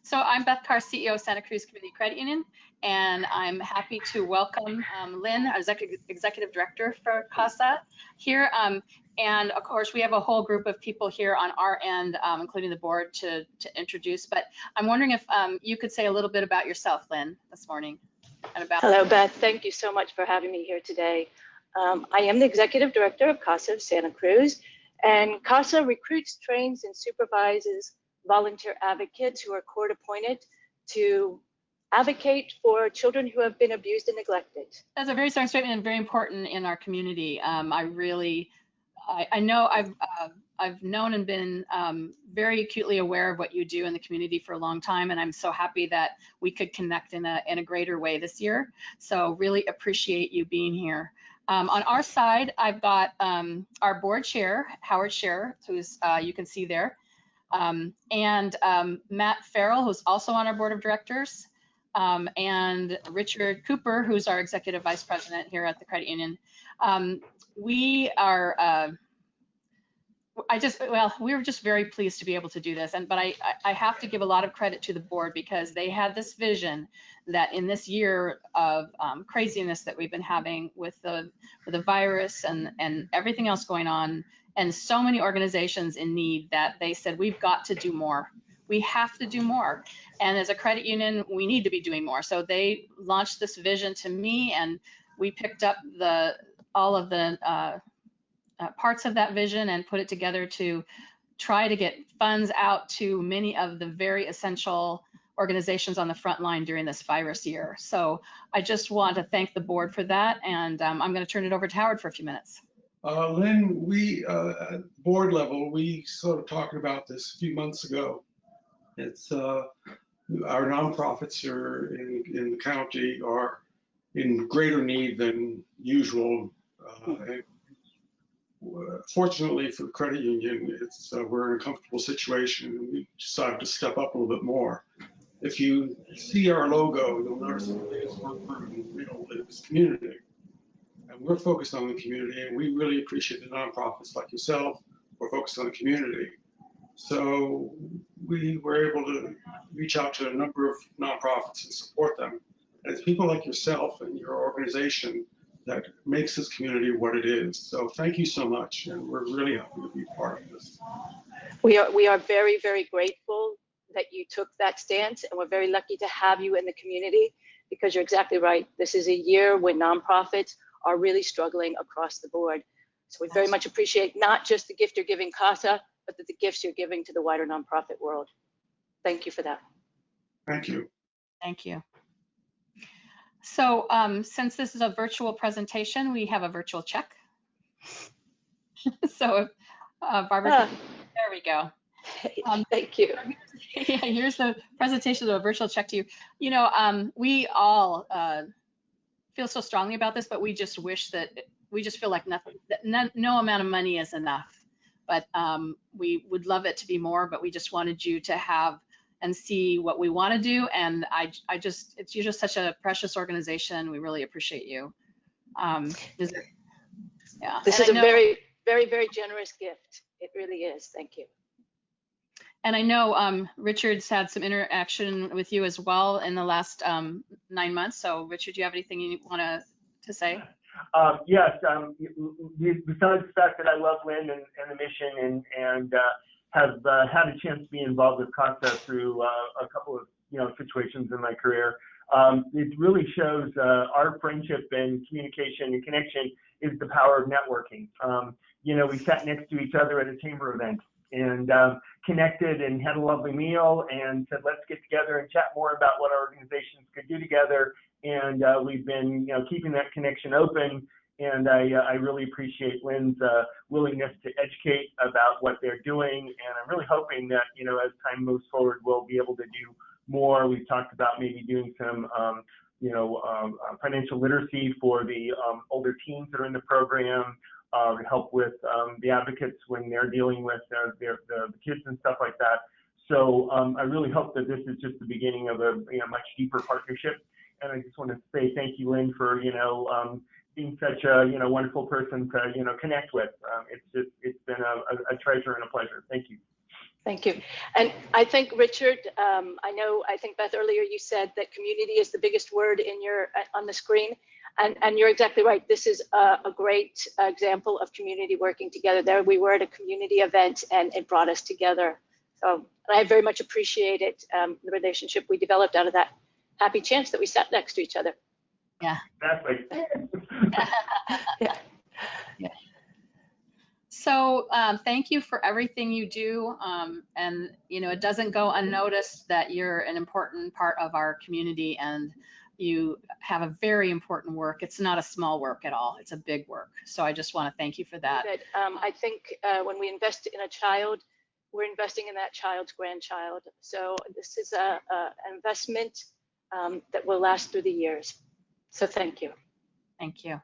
So I'm Beth Carr, CEO of Santa Cruz Community Credit Union, and I'm happy to welcome Lynn, our Executive Director for CASA here. And of course, we have a whole group of people here on our end, including the board, to introduce. But I'm wondering if you could say a little bit about yourself, Lynn, this morning. And about Hello, Beth. Thank you so much for having me here today. I am the Executive Director of CASA of Santa Cruz, and CASA recruits, trains, and supervises volunteer advocates who are court appointed to advocate for children who have been abused and neglected. That's a very strong statement and very important in our community. I know I've known and been very acutely aware of what you do in the community for a long time, and I'm so happy that we could connect in a greater way this year. So really appreciate you being here. On our side, I've got our board chair, Howard Scherer, who's you can see there, and Matt Farrell, who's also on our board of directors, and Richard Cooper, who's our executive vice president here at the credit union. We are, we were just very pleased to be able to do this. But I have to give a lot of credit to the board because they had this vision that in this year of craziness that we've been having with the virus and everything else going on, and so many organizations in need, that they said, we've got to do more. We have to do more. And as a credit union, we need to be doing more. So they launched this vision to me, and we picked up all of the parts of that vision and put it together to try to get funds out to many of the very essential organizations on the front line during this virus year. So I just want to thank the board for that, and I'm going to turn it over to Howard for a few minutes. Lynn, we at board level, we sort of talked about this a few months ago. It's our nonprofits here in the county are in greater need than usual. Fortunately for the credit union, we're in a comfortable situation, and we decided to step up a little bit more. If you see our logo, you'll notice the biggest work group in the middle is community. And we're focused on the community, and we really appreciate the nonprofits like yourself. We're focused on the community. So we were able to reach out to a number of nonprofits and support them. And it's people like yourself and your organization that makes this community what it is. So thank you so much, and we're really happy to be part of this. We are very, very grateful that you took that stance, and we're very lucky to have you in the community, because you're exactly right. This is a year when nonprofits are really struggling across the board. So we very much appreciate not just the gift you're giving CASA, but the gifts you're giving to the wider nonprofit world. Thank you for that. Thank you. Thank you. So since this is a virtual presentation, we have a virtual check. So Barbara, there we go. Thank you. Yeah, here's the presentation of a virtual check to you. You know, we all feel so strongly about this, but we just wish that we just feel like no amount of money is enough. But we would love it to be more, but we just wanted you to have and see what we want to do. And you're just such a precious organization. We really appreciate you. Yeah. This is a very, very, very generous gift. It really is. Thank you. And I know Richard's had some interaction with you as well in the last 9 months. So Richard, do you have anything you want to say? Yes. Besides the fact that I love Lynn and the mission and have had a chance to be involved with CASA through a couple of situations in my career, it really shows our friendship and communication and connection is the power of networking. We sat next to each other at a chamber event and connected and had a lovely meal and said, let's get together and chat more about what our organizations could do together. And we've been, keeping that connection open. And I really appreciate Lynn's willingness to educate about what they're doing. And I'm really hoping that, as time moves forward, we'll be able to do more. We've talked about maybe doing some, financial literacy for the older teens that are in the program, to help with the advocates when they're dealing with the kids and stuff like that. So I really hope that this is just the beginning of a much deeper partnership. And I just want to say thank you, Lynn, for being such a wonderful person to connect with. It's been a treasure and a pleasure. Thank you. Thank you. And I think, Richard, I think Beth, earlier you said that community is the biggest word in your on the screen. And you're exactly right. This is a great example of community working together. There we were at a community event and it brought us together. So I very much appreciated the relationship we developed out of that happy chance that we sat next to each other. Yeah. Exactly. Yeah. Yeah. So thank you for everything you do. And, you know, it doesn't go unnoticed that you're an important part of our community and you have a very important work. It's not a small work at all. It's a big work. So I just want to thank you for that. I think when we invest in a child, we're investing in that child's grandchild. So this is an investment that will last through the years. So thank you. Thank you.